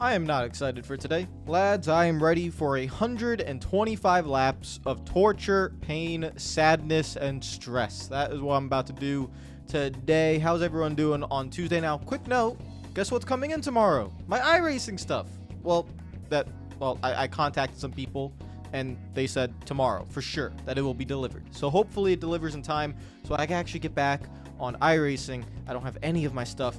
I am not excited for today. Lads, I am ready for 125 laps of torture, pain, sadness, and stress. That is what I'm about to do today. How's everyone doing on Tuesday? Now, quick note, guess what's coming in tomorrow? My iRacing stuff. I contacted some people, and they said tomorrow, for sure, that it will be delivered. So hopefully it delivers in time, so I can actually get back on iRacing. I don't have any of my stuff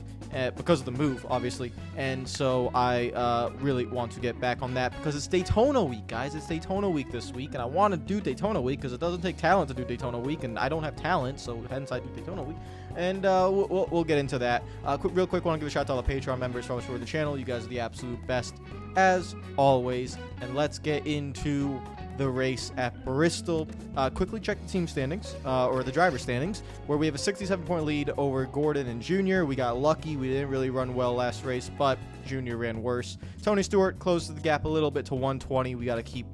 because of the move, obviously, and so I really want to get back on that because it's Daytona week, guys. It's Daytona week this week, and I want to do Daytona week because it doesn't take talent to do Daytona week, and I don't have talent, so hence I do Daytona week. And we'll get into that. Real quick, want to give a shout out to all the Patreon members for the channel. You guys are the absolute best as always. And let's get into the race at Bristol. Quickly check the team standings, or the driver standings, where we have a 67-point lead over Gordon and Junior. We got lucky. We didn't really run well last race, but Junior ran worse. Tony Stewart closed the gap a little bit to 120. We got to keep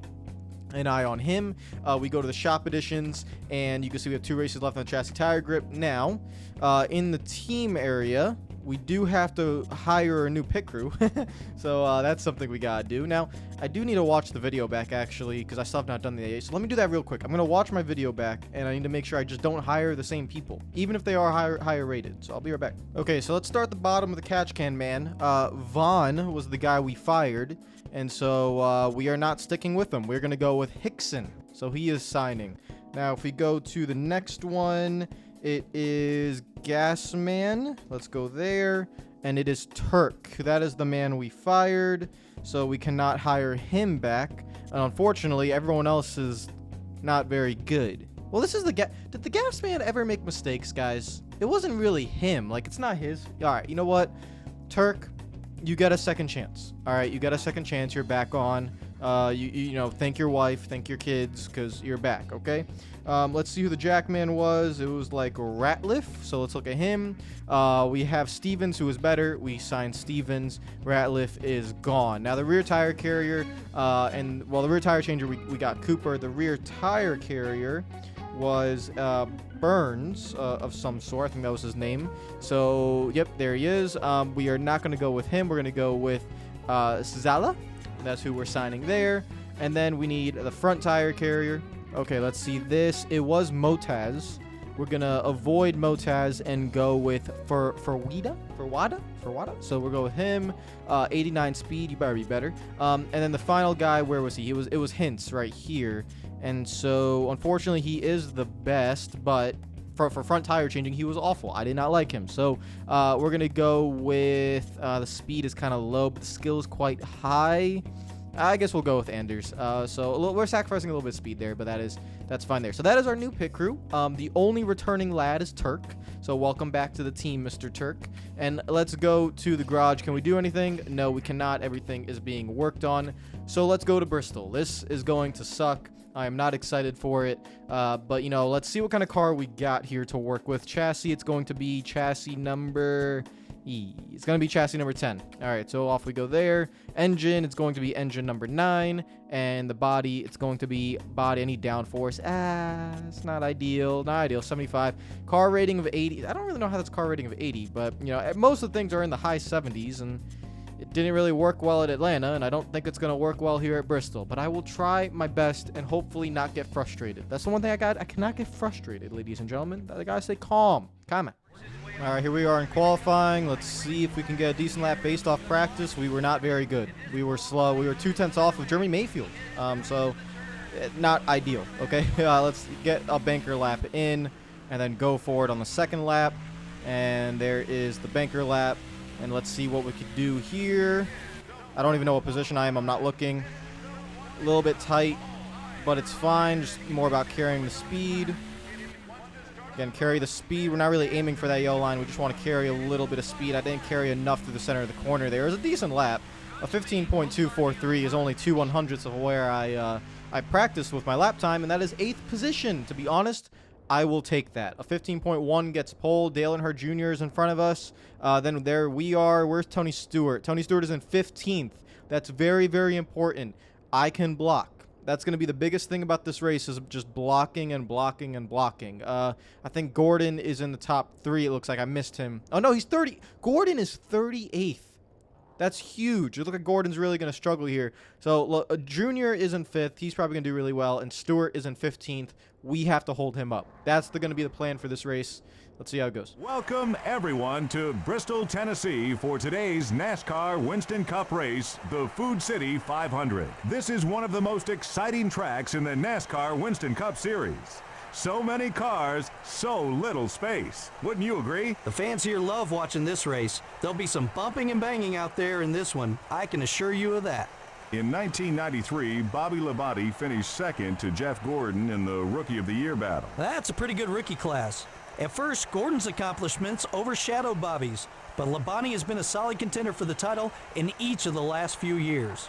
an eye on him. We go to the shop editions, and you can see we have 2 races left on the chassis tire grip. Now, in the team area, we do have to hire a new pit crew. So that's something we gotta do. Now, I do need to watch the video back, actually, because I still have not done the AA. So let me do that real quick. I'm going to watch my video back, and I need to make sure I just don't hire the same people, even if they are higher rated. So I'll be right back. Okay, so let's start at the bottom of the catch can, man. Vaughn was the guy we fired, and so we are not sticking with him. We're going to go with Hickson. So he is signing. Now, if we go to the next one, it is Gasman. Let's go there. And it is Turk. That is the man we fired. So we cannot hire him back. And unfortunately, everyone else is not very good. Well, this is the Did the Gasman ever make mistakes, guys? It wasn't really him. Like, it's not his. All right, you know what? Turk, you get a second chance. All right, you got a second chance. You're back on. You know, thank your wife, thank your kids, because you're back, okay? Let's see who the Jackman was. It was like Ratliff, so let's look at him. We have Stevens, who is better. We signed Stevens. Ratliff is gone. Now, the rear tire carrier, the rear tire changer, we got Cooper. The rear tire carrier was Burns of some sort. I think that was his name. So, yep, there he is. We are not going to go with him. We're going to go with Zala. That's who we're signing there. And then we need the front tire carrier. Okay, let's see this. It was Motaz. We're going to avoid Motaz and go with Wada. So we'll go with him. 89 speed. You better be better. And then the final guy, where was he? It was Hintz right here. And so, unfortunately, he is the best, but for front tire changing, he was awful. I did not like him. So we're going to go with the speed is kind of low, but the skill is quite high. I guess we'll go with Anders. So we're sacrificing a little bit of speed there, but that's fine there. So that is our new pit crew. The only returning lad is Turk. So welcome back to the team, Mr. Turk. And let's go to the garage. Can we do anything? No, we cannot. Everything is being worked on. So let's go to Bristol. This is going to suck. I am not excited for it, but, you know, let's see what kind of car we got here to work with. Chassis, it's going to be chassis number... It's going to be chassis number 10. All right, so off we go there. Engine, it's going to be engine number 9. And the body, it's going to be body. I need downforce. It's not ideal. Not ideal. 75. Car rating of 80. I don't really know how that's car rating of 80, but, you know, most of the things are in the high 70s, and it didn't really work well at Atlanta, and I don't think it's going to work well here at Bristol. But I will try my best and hopefully not get frustrated. That's the one thing I got. I cannot get frustrated, ladies and gentlemen. I gotta stay calm. Calm. All right, here we are in qualifying. Let's see if we can get a decent lap based off practice. We were not very good. We were slow. We were 2/10 off of Jeremy Mayfield. So not ideal, okay? Let's get a banker lap in and then go for it on the second lap. And there is the banker lap. And let's see what we could do here. I don't even know what position I am. I'm not looking. A little bit tight, but it's fine. Just more about carrying the speed. Again, carry the speed. We're not really aiming for that yellow line. We just want to carry a little bit of speed. I didn't carry enough through the center of the corner there. It was a decent lap. A 15.243 is only 2/100ths of where I practiced with my lap time, and that is 8th position. To be honest, I will take that. A 15.1 gets pole. Dale Earnhardt Jr. is in front of us. Then there we are. Where's Tony Stewart? Tony Stewart is in 15th. That's very, very important. I can block. That's going to be the biggest thing about this race is just blocking and blocking and blocking. I think Gordon is in the top 3. It looks like I missed him. Oh, no, he's 30. Gordon is 38th. That's huge. Look at Gordon's really going to struggle here. So look, Junior is in 5th. He's probably going to do really well. And Stewart is in 15th. We have to hold him up. That's going to be the plan for this race. Let's see how it goes. Welcome, everyone, to Bristol, Tennessee for today's NASCAR Winston Cup race, the Food City 500. This is one of the most exciting tracks in the NASCAR Winston Cup Series. So many cars, so little space. Wouldn't you agree? The fans here love watching this race. There'll be some bumping and banging out there in this one. I can assure you of that. In 1993, Bobby Labonte finished second to Jeff Gordon in the Rookie of the Year battle. That's a pretty good rookie class. At first, Gordon's accomplishments overshadowed Bobby's, but Labonte has been a solid contender for the title in each of the last few years.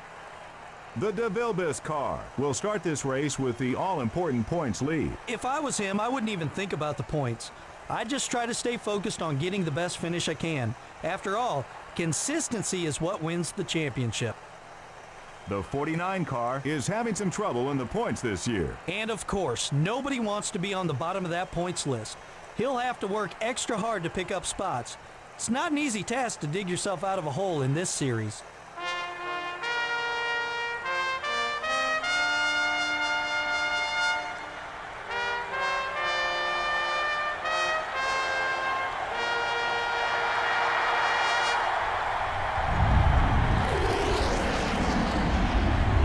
The DeVilbiss car will start this race with the all-important points lead. If I was him, I wouldn't even think about the points. I'd just try to stay focused on getting the best finish I can. After all, consistency is what wins the championship. The 49 car is having some trouble in the points this year. And of course, nobody wants to be on the bottom of that points list. He'll have to work extra hard to pick up spots. It's not an easy task to dig yourself out of a hole in this series.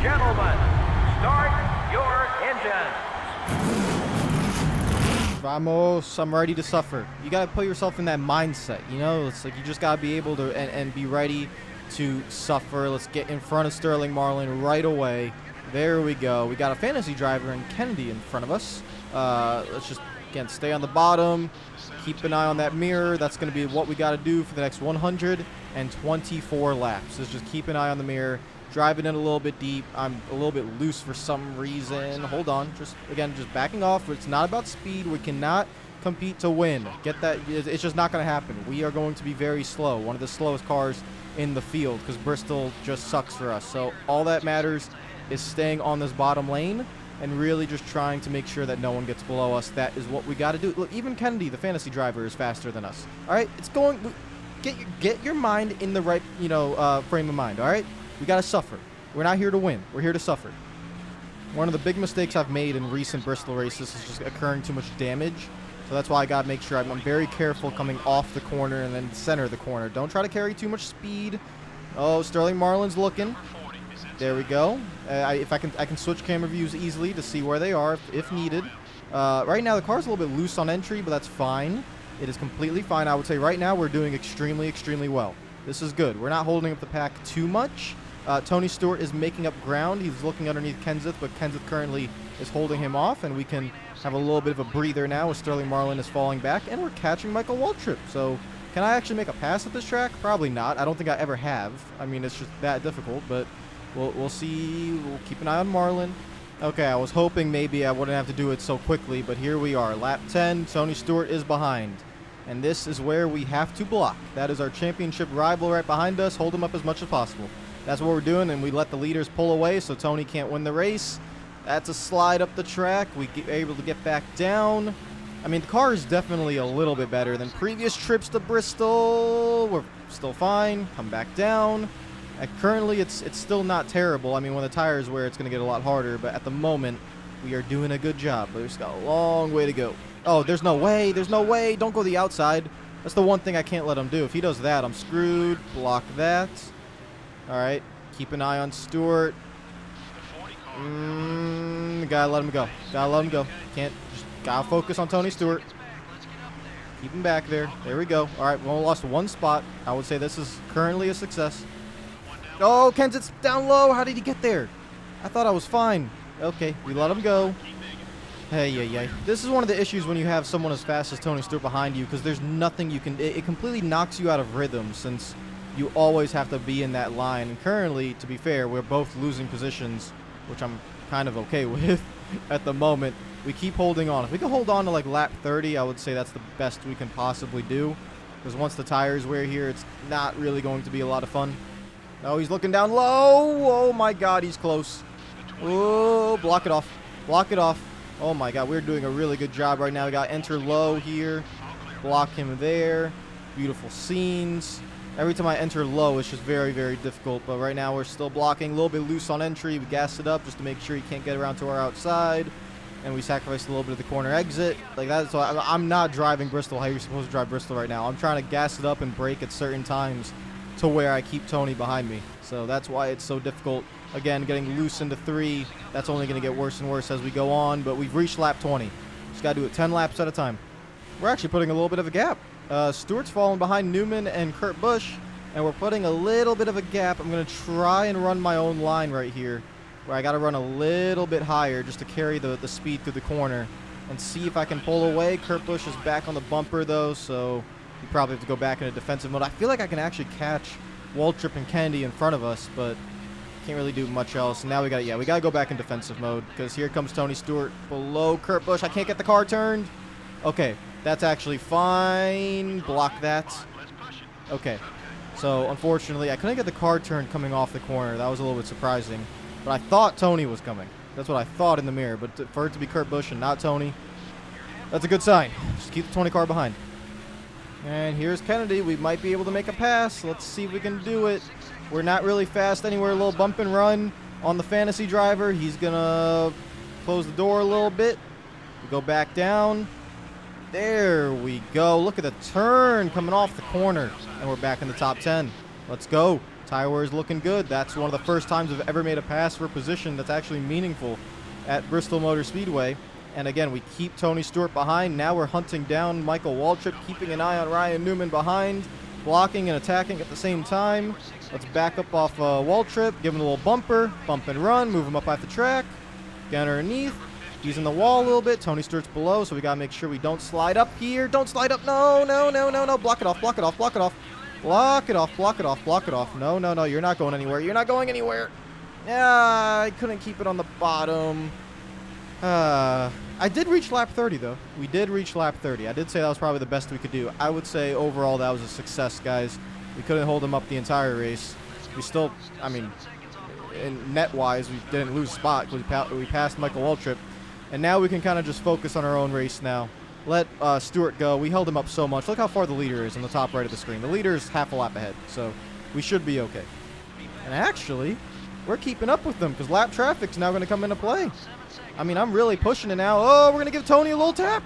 Gentlemen, start your engines. Vamos, I'm ready to suffer. You got to put yourself in that mindset, you know? It's like you just got to be able to and be ready to suffer. Let's get in front of Sterling Marlin right away. There we go. We got a fantasy driver and Kennedy in front of us. Let's just, again, stay on the bottom. Keep an eye on that mirror. That's going to be what we got to do for the next 124 laps. Is just keep an eye on the mirror. Driving in a little bit deep. I'm a little bit loose for some reason. Hold on. Just backing off. It's not about speed. We cannot compete to win. Get that? It's just not going to happen. We are going to be very slow. One of the slowest cars in the field because Bristol just sucks for us. So all that matters is staying on this bottom lane and really just trying to make sure that no one gets below us. That is what we got to do. Look, even Kennedy, the fantasy driver, is faster than us. All right? It's going. Get your mind in the right, frame of mind. All right? We got to suffer. We're not here to win. We're here to suffer. One of the big mistakes I've made in recent Bristol races is just occurring too much damage. So that's why I got to make sure I'm very careful coming off the corner and then center of the corner. Don't try to carry too much speed. Oh, Sterling Marlin's looking. There we go. I can switch camera views easily to see where they are if needed. Right now the car's a little bit loose on entry, but that's fine. It is completely fine. I would say right now we're doing extremely, extremely well. This is good. We're not holding up the pack too much. Tony Stewart is making up ground. He's looking underneath Kenseth, but Kenseth currently is holding him off, and we can have a little bit of a breather now as Sterling Marlin is falling back, and we're catching Michael Waltrip. So can I actually make a pass at this track? Probably not. I don't think I ever have. I mean, it's just that difficult, but we'll see. We'll keep an eye on Marlin. Okay, I was hoping maybe I wouldn't have to do it so quickly, but here we are. Lap 10, Tony Stewart is behind. And this is where we have to block. That is our championship rival right behind us. Hold him up as much as possible. That's what we're doing, and we let the leaders pull away so Tony can't win the race. That's a slide up the track. We get able to get back down. I mean, the car is definitely a little bit better than previous trips to Bristol. We're still fine. Come back down. Currently, it's still not terrible. I mean, when the tires wear, it's going to get a lot harder, but at the moment, we are doing a good job. But we've got a long way to go. Oh, there's no way. There's no way. Don't go the outside. That's the one thing I can't let him do. If he does that, I'm screwed. Block that. All right. Keep an eye on Stewart. Gotta let him go. Gotta let him go. Can't. Just gotta focus on Tony Stewart. Keep him back there. There we go. All right. We only lost one spot. I would say this is currently a success. Oh, Kenseth's down low. How did he get there? I thought I was fine. Okay. We let him go. Hey. This is one of the issues when you have someone as fast as Tony Stewart behind you, because there's nothing you can. It completely knocks you out of rhythm since you always have to be in that line. And currently, to be fair, we're both losing positions, which I'm kind of okay with at the moment. We keep holding on. If we can hold on to like lap 30, I would say that's the best we can possibly do. Because once the tires wear here, it's not really going to be a lot of fun. Oh, he's looking down low. Oh my God, he's close. Oh, block it off. Block it off. Oh my God, we're doing a really good job right now. We got enter low here. Block him there. Beautiful scenes. Every time I enter low, it's just very, very difficult. But right now, we're still blocking. A little bit loose on entry. We gassed it up just to make sure he can't get around to our outside. And we sacrificed a little bit of the corner exit. Like that. So I'm not driving Bristol how you're supposed to drive Bristol right now. I'm trying to gas it up and brake at certain times to where I keep Tony behind me. So that's why it's so difficult. Again, getting loose into 3. That's only going to get worse and worse as we go on. But we've reached lap 20. Just got to do it 10 laps at a time. We're actually putting a little bit of a gap. Stewart's falling behind Newman and Kurt Busch, and we're putting a little bit of a gap. I'm going to try and run my own line right here, where I got to run a little bit higher just to carry the speed through the corner and see if I can pull away. Kurt Busch is back on the bumper, though, so we probably have to go back into defensive mode. I feel like I can actually catch Waltrip and Kennedy in front of us, but can't really do much else. Now we got to go back in defensive mode because here comes Tony Stewart below Kurt Busch. I can't get the car turned. Okay. That's actually fine. Block that. Okay. So, unfortunately, I couldn't get the car turned coming off the corner. That was a little bit surprising. But I thought Tony was coming. That's what I thought in the mirror. But for it to be Kurt Busch and not Tony, that's a good sign. Just keep the Tony car behind. And here's Kennedy. We might be able to make a pass. Let's see if we can do it. We're not really fast anywhere. A little bump and run on the fantasy driver. He's going to close the door a little bit. We go back down. There we go. Look at the turn coming off the corner. And we're back in the top 10. Let's go. Tire wear is looking good. That's one of the first times I've ever made a pass for a position that's actually meaningful at Bristol Motor Speedway. And again, we keep Tony Stewart behind. Now we're hunting down Michael Waltrip, keeping an eye on Ryan Newman behind, blocking and attacking at the same time. Let's back up off Waltrip, give him a little bumper, bump and run, move him up off the track, get underneath. He's in the wall a little bit. Tony Stewart's below, so we got to make sure we don't slide up here. Don't slide up. No, no, no, no, no. Block it off, block it off, block it off. Block it off, block it off, block it off. No, no, no. You're not going anywhere. You're not going anywhere. Yeah, I couldn't keep it on the bottom. I did reach lap 30, though. We did reach lap 30. I did say that was probably the best we could do. I would say overall that was a success, guys. We couldn't hold him up the entire race. We still, I mean, in net-wise, we didn't lose a spot because we passed Michael Waltrip. And now we can kind of just focus on our own race now. Let Stewart go. We held him up so much. Look how far the leader is on the top right of the screen. The leader is half a lap ahead, so we should be okay. And actually, we're keeping up with them because lap traffic's now going to come into play. I mean, I'm really pushing it now. Oh, we're going to give Tony a little tap.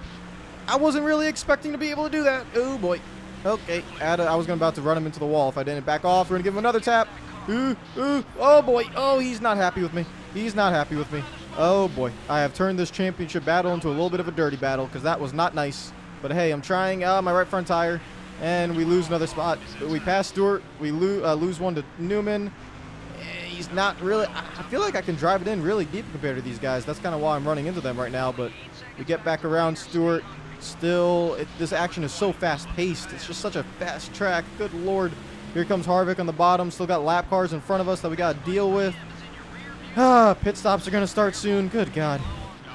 I wasn't really expecting to be able to do that. Oh, boy. Okay. I was about to run him into the wall if I didn't back off. We're going to give him another tap. Oh, boy. Oh, he's not happy with me. He's not happy with me. Oh, boy. I have turned this championship battle into a little bit of a dirty battle because that was not nice. But, hey, I'm trying. My right front tire. And we lose another spot. We pass Stewart. We lose one to Newman. He's not really... I feel like I can drive it in really deep compared to these guys. That's kind of why I'm running into them right now. But we get back around Stewart. Still, this action is so fast-paced. It's just such a fast track. Good Lord. Here comes Harvick on the bottom. Still got lap cars in front of us that we got to deal with. Pit stops are going to start soon. Good God.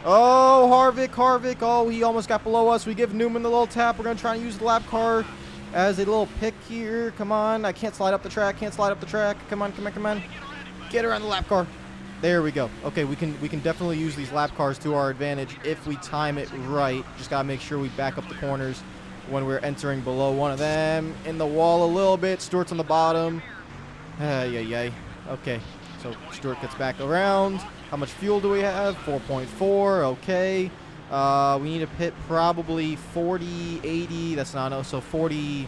Oh, Harvick. Oh, he almost got below us. We give Newman the little tap. We're going to try and use the lap car as a little pick here. Come on. I can't slide up the track. Come on. Get around the lap car. There we go. Okay, we can definitely use these lap cars to our advantage if we time it right. Just got to make sure we back up the corners when we're entering below one of them. In the wall a little bit. Stewart's on the bottom. Okay. So Stewart gets back around. How much fuel do we have? 4.4. Okay. We need to pit probably 40, 80. That's not no. So 40.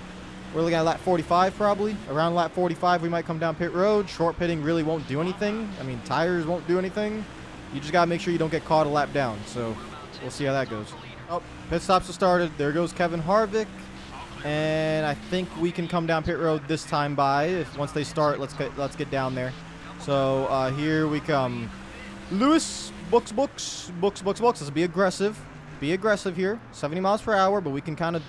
We're looking at lap 45 probably. Around lap 45, we might come down pit road. Short pitting really won't do anything. I mean, tires won't do anything. You just got to make sure you don't get caught a lap down. So we'll see how that goes. Oh, pit stops have started. There goes Kevin Harvick. And I think we can come down pit road this time by. Once they start, let's get down there. So here we come. Lewis, books. Let's be aggressive. Be aggressive here. 70 miles per hour, but we can kind of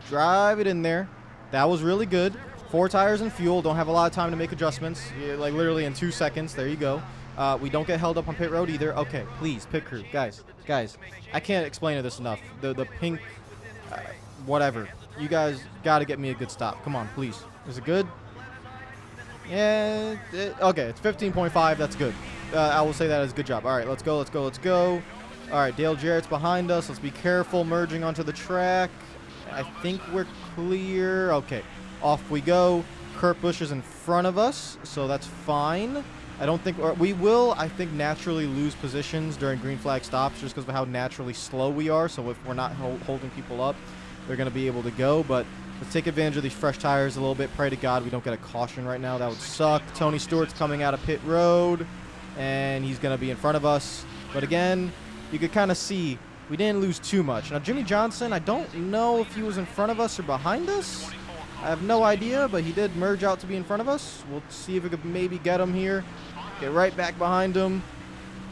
drive it in there. That was really good. 4 tires and fuel. Don't have a lot of time to make adjustments. Like literally in 2 seconds. There you go. We don't get held up on pit road either. Okay, please, pit crew. Guys. I can't explain this enough. The pink, whatever. You guys got to get me a good stop. Come on, please. Is it good? Yeah. Okay, it's 15.5. That's good. I will say that as a good job. All right, let's go. All right, Dale Jarrett's behind us. Let's be careful merging onto the track. I think we're clear. Okay, off we go. Kurt Busch is in front of us, so that's fine. I don't think we will, I think, naturally lose positions during green flag stops just because of how naturally slow we are. So if we're not holding people up, they're going to be able to go. But let's take advantage of these fresh tires a little bit. Pray to God we don't get a caution right now. That would suck. Tony Stewart's coming out of pit road, and he's going to be in front of us. But again, you could kind of see we didn't lose too much. Now, Jimmy Johnson, I don't know if he was in front of us or behind us. I have no idea, but he did merge out to be in front of us. We'll see if we could maybe get him here. Get right back behind him.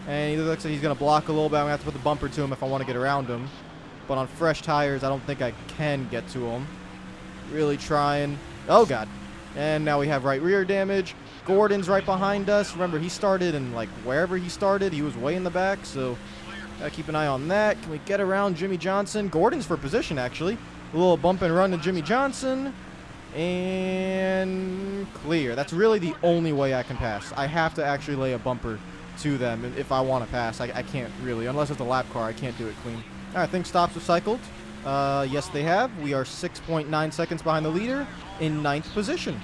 And he looks like he's going to block a little bit. I'm going to have to put the bumper to him if I want to get around him. But on fresh tires, I don't think I can get to him. Really trying. Oh, God. And now we have right rear damage. Gordon's right behind us. Remember, he started in, like, wherever he started. He was way in the back, so gotta keep an eye on that. Can we get around Jimmy Johnson? Gordon's for position, actually. A little bump and run to Jimmy Johnson. And clear. That's really the only way I can pass. I have to actually lay a bumper to them if I want to pass. I can't really. Unless it's a lap car, I can't do it clean. All right, I think stops have cycled. Yes, they have. We are 6.9 seconds behind the leader in 9th position.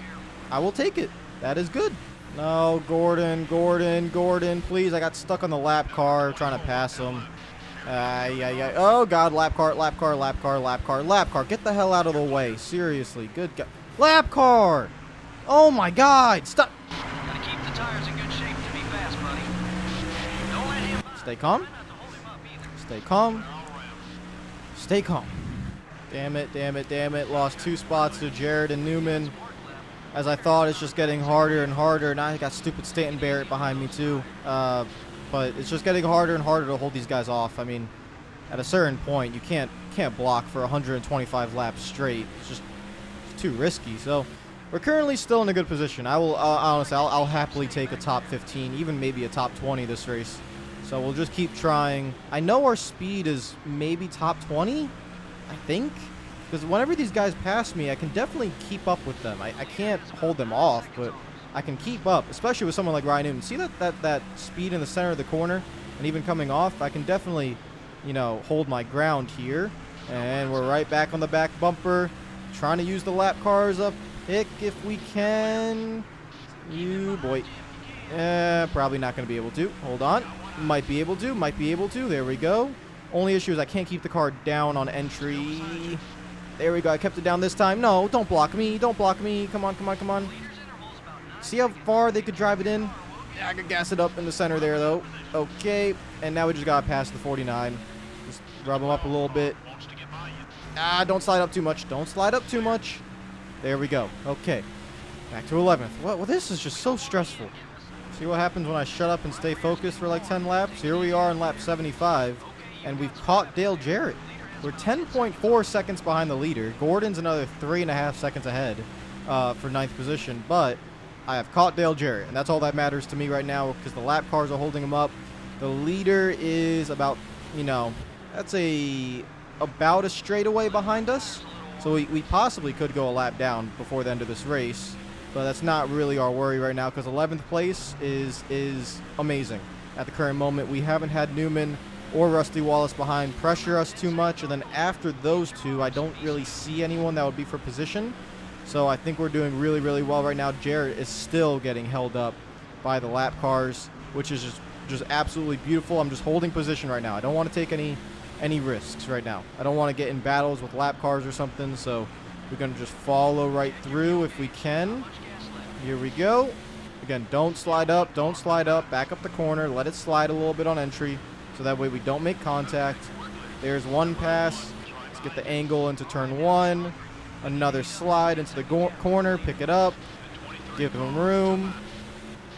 I will take it. That is good. No, Gordon, please. I got stuck on the lap car trying to pass him. Oh, God, lap car. Get the hell out of the way. Seriously. Good God. Lap car! Oh, my God. Stop. Gotta keep the tires in good shape to be fast, buddy. Don't let him... Stay calm. Stay calm. Stay calm. Damn it. Lost 2 spots to Jared and Newman. As I thought, it's just getting harder and harder. Now I got stupid Stanton Barrett behind me, too. But it's just getting harder and harder to hold these guys off. I mean, at a certain point, you can't block for 125 laps straight. It's just too risky. So we're currently still in a good position. Honestly, I'll happily take a top 15, even maybe a top 20 this race. So we'll just keep trying. I know our speed is maybe top 20, I think. Because whenever these guys pass me, I can definitely keep up with them. I can't hold them off, but I can keep up, especially with someone like Ryan Newman. See that speed in the center of the corner and even coming off? I can definitely, hold my ground here. And we're right back on the back bumper. Trying to use the lap cars up pick if we can. You boy. Probably not going to be able to. Hold on. Might be able to. There we go. Only issue is I can't keep the car down on entry. There we go. I kept it down this time. No, don't block me. Come on. See how far they could drive it in? Yeah, I could gas it up in the center there, though. Okay. And now we just got past the 49. Just rub them up a little bit. Don't slide up too much. There we go. Okay. Back to 11th. Well, this is just so stressful. See what happens when I shut up and stay focused for like 10 laps? Here we are in lap 75, and we've caught Dale Jarrett. We're 10.4 seconds behind the leader. Gordon's another 3.5 seconds ahead for 9th position, but I have caught Dale Jarrett, and that's all that matters to me right now because the lap cars are holding him up. The leader is about, that's about a straightaway behind us, so we possibly could go a lap down before the end of this race, but that's not really our worry right now because 11th place is amazing at the current moment. We haven't had Newman or Rusty Wallace behind pressure us too much, and then after those two, I don't really see anyone that would be for position. So I think we're doing really, really well right now. Jarrett is still getting held up by the lap cars, which is just absolutely beautiful. I'm just holding position right now. I don't want to take any risks right now. I don't want to get in battles with lap cars or something, so we're going to just follow right through if we can. Here we go. Again, don't slide up. Back up the corner. Let it slide a little bit on entry, so that way we don't make contact. There's one pass. Let's get the angle into turn 1. Another slide into the corner. Pick it up. Give them room.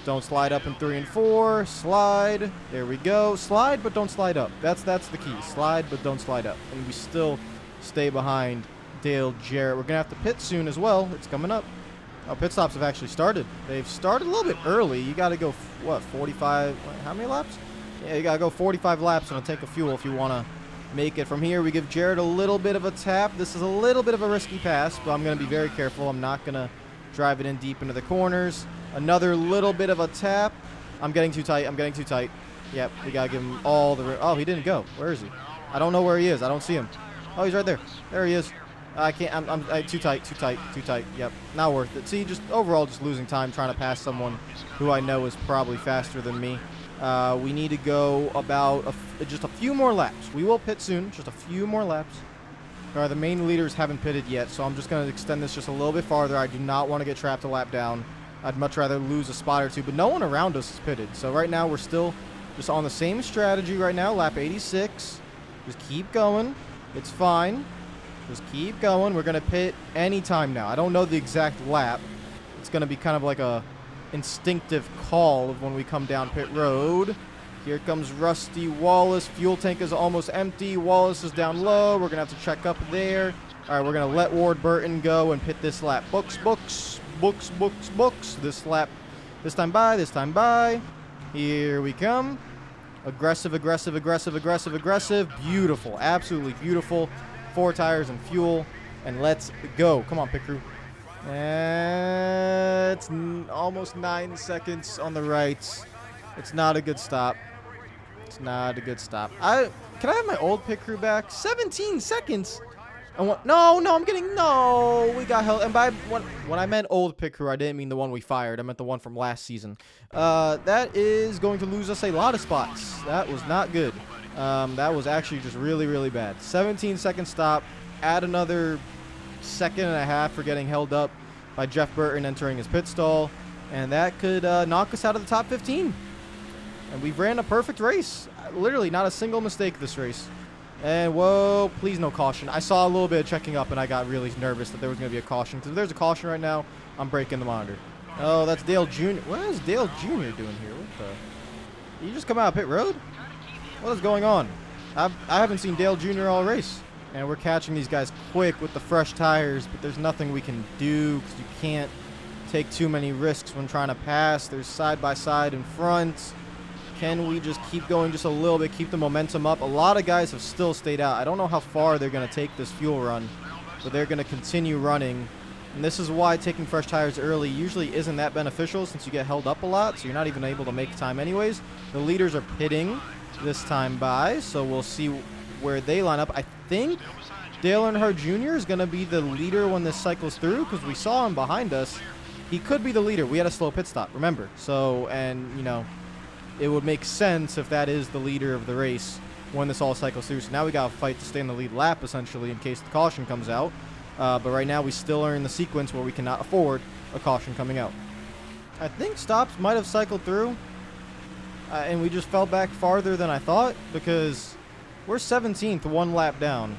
Don't slide up in 3 and 4. Slide. There we go. Slide, but don't slide up. That's the key. Slide, but don't slide up. And we still stay behind Dale Jarrett. We're going to have to pit soon as well. It's coming up. Oh, pit stops have actually started. They've started a little bit early. You got to go, 45? How many laps? Yeah, you got to go 45 laps on a tank of fuel if you want to make it. From here, we give Jarrett a little bit of a tap. This is a little bit of a risky pass, but I'm going to be very careful. I'm not going to drive it in deep into the corners. Another little bit of a tap. I'm getting too tight. Yep, we got to give him all the... Oh, he didn't go. Where is he? I don't know where he is. I don't see him. Oh, he's right there. There he is. I can't. I'm too tight. Yep, not worth it. See, just overall, just losing time trying to pass someone who I know is probably faster than me. We need to go about just a few more laps. We will pit soon. Just a few more laps. The main leaders haven't pitted yet, so I'm just going to extend this just a little bit farther. I do not want to get trapped a lap down. I'd much rather lose a spot or two, but no one around us is pitted. So right now, we're still just on the same strategy right now. Lap 86. Just keep going. It's fine. Just keep going. We're going to pit anytime now. I don't know the exact lap. It's going to be kind of like a instinctive call of when we come down pit road. Here comes Rusty Wallace. Fuel tank is almost empty. Wallace is down low. We're going to have to check up there. All right, we're going to let Ward Burton go and pit this lap. Books. This lap. This time by. Here we come. Aggressive. Beautiful. Absolutely beautiful. 4 tires and fuel. And let's go. Come on, pit crew. It's almost 9 seconds on the right. It's not a good stop. Can I have my old pit crew back? 17 seconds. No. We got held. And when I meant old pit crew, I didn't mean the one we fired. I meant the one from last season. That is going to lose us a lot of spots. That was not good. That was actually just really, really bad. 17-second stop. Add another second and a half for getting held up by Jeff Burton entering his pit stall. And that could knock us out of the top 15. And we ran a perfect race. Literally not a single mistake this race. And whoa, please no caution. I saw a little bit of checking up and I got really nervous that there was going to be a caution. Because if there's a caution right now, I'm breaking the monitor. Oh, that's Dale Jr. What is Dale Jr. doing here? What the? Did you just come out of pit road? What is going on? I haven't seen Dale Jr. all race. And we're catching these guys quick with the fresh tires, but there's nothing we can do because you can't take too many risks when trying to pass. There's side by side in front. Can we just keep going just a little bit, keep the momentum up? A lot of guys have still stayed out. I don't know how far they're going to take this fuel run, but they're going to continue running. And this is why taking fresh tires early usually isn't that beneficial since you get held up a lot, so you're not even able to make time anyways. The leaders are pitting this time by, so we'll see where they line up. I think Dale Earnhardt Jr. is going to be the leader when this cycles through because we saw him behind us. He could be the leader. We had a slow pit stop, remember. So, and, you know, it would make sense if that is the leader of the race when this all cycles through. So now we got to fight to stay in the lead lap, essentially, in case the caution comes out. But right now we still are in the sequence where we cannot afford a caution coming out. I think stops might have cycled through. And we just fell back farther than I thought because we're 17th, 1 lap down.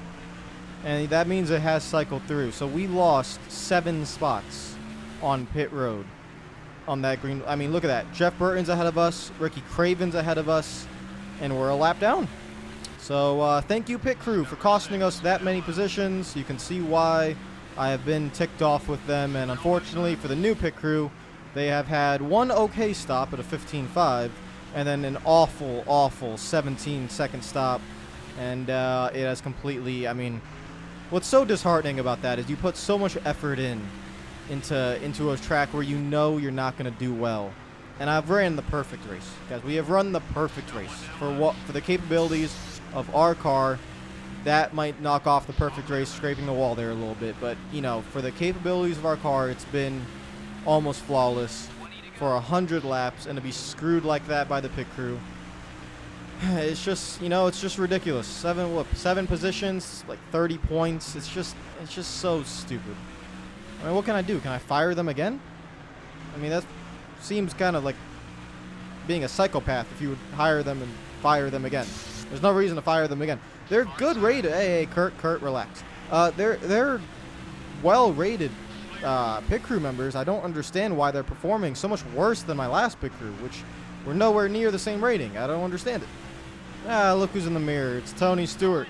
And that means it has cycled through. So we lost 7 spots on pit road on that green. I mean, look at that. Jeff Burton's ahead of us. Ricky Craven's ahead of us. And we're a lap down. So thank you, pit crew, for costing us that many positions. You can see why I have been ticked off with them. And unfortunately for the new pit crew, they have had one okay stop at a 15.5. And then an awful 17-second stop. And it has completely, I mean, what's so disheartening about that is you put so much effort into a track where you know you're not going to do well. And I've ran the perfect race. Guys, we have run the perfect race. For the capabilities of our car, that might knock off the perfect race, scraping the wall there a little bit. But, you know, for the capabilities of our car, it's been almost flawless for 100 laps, and to be screwed like that by the pit crew, it's just, you know, it's just ridiculous. 7 positions, like 30 points. It's just so stupid. I mean, what can I do? Can I fire them again? I mean, that seems kind of like being a psychopath if you would hire them and fire them again. There's no reason to fire them again. They're good rated. Hey, Kurt, relax. They're well rated pit crew members. I don't understand why they're performing so much worse than my last pit crew, which were nowhere near the same rating. I don't understand it. Look who's in the mirror. It's Tony Stewart.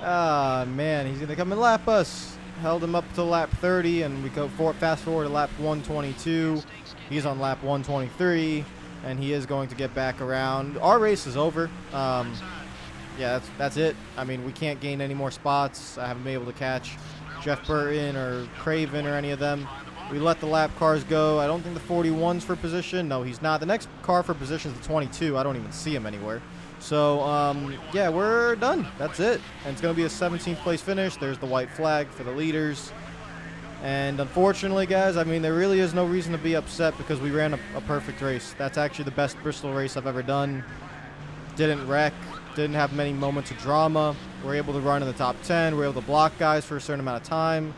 Man, he's gonna come and lap us. Held him up to lap 30, and we go fast forward to lap 122. He's on lap 123, and he is going to get back around. Our race is over. Yeah, that's it. I mean, we can't gain any more spots. I haven't been able to catch Jeff Burton or Craven or any of them. We let the lap cars go. I don't think the 41's for position. No, he's not. The next car for position is the 22. I don't even see him anywhere. So, yeah, we're done. That's it. And it's going to be a 17th place finish. There's the white flag for the leaders. And unfortunately, guys, I mean, there really is no reason to be upset because we ran a perfect race. That's actually the best Bristol race I've ever done. Didn't wreck. Didn't have many moments of drama. We're able to run in the top 10. We're able to block guys for a certain amount of time.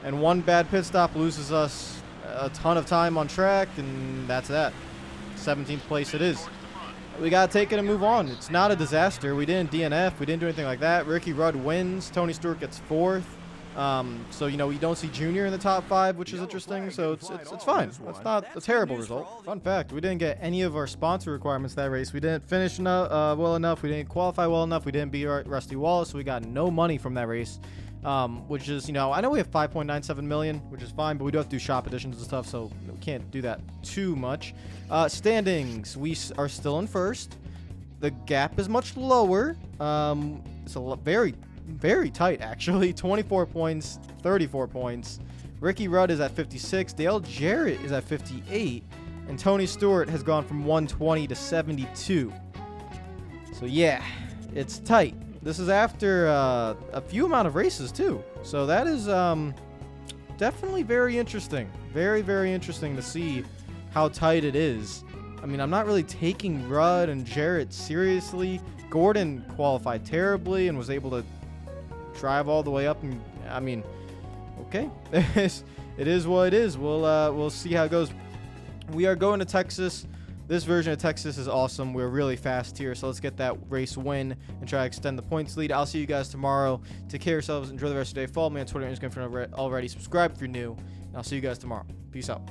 And one bad pit stop loses us a ton of time on track, and that's that. 17th place it is. We got to take it and move on. It's not a disaster. We didn't DNF. We didn't do anything like that. Ricky Rudd wins. Tony Stewart gets 4th. So, you know, we don't see Junior in the top 5, which is interesting. So it's fine. That's not a terrible result. Fun fact, we didn't get any of our sponsor requirements that race. We didn't finish well enough. We didn't qualify well enough. We didn't beat Rusty Wallace. So we got no money from that race. Which is, you know, I know we have 5.97 million, which is fine, but we do have to do shop editions and stuff, so we can't do that too much. Standings, we are still in first. The gap is much lower. It's very, very tight, actually. 24 points, 34 points. Ricky Rudd is at 56. Dale Jarrett is at 58. And Tony Stewart has gone from 120 to 72. So, yeah, it's tight. This is after a few amount of races, too. So that is definitely very interesting. Very, very interesting to see how tight it is. I mean, I'm not really taking Rudd and Jarrett seriously. Gordon qualified terribly and was able to drive all the way up. And I mean, okay. It is what it is. We'll see how it goes. We are going to Texas. This version of Texas is awesome. We're really fast here, so let's get that race win and try to extend the points lead. I'll see you guys tomorrow. Take care of yourselves. Enjoy the rest of the day. Follow me on Twitter and Instagram if you're not already. Subscribe if you're new. And I'll see you guys tomorrow. Peace out.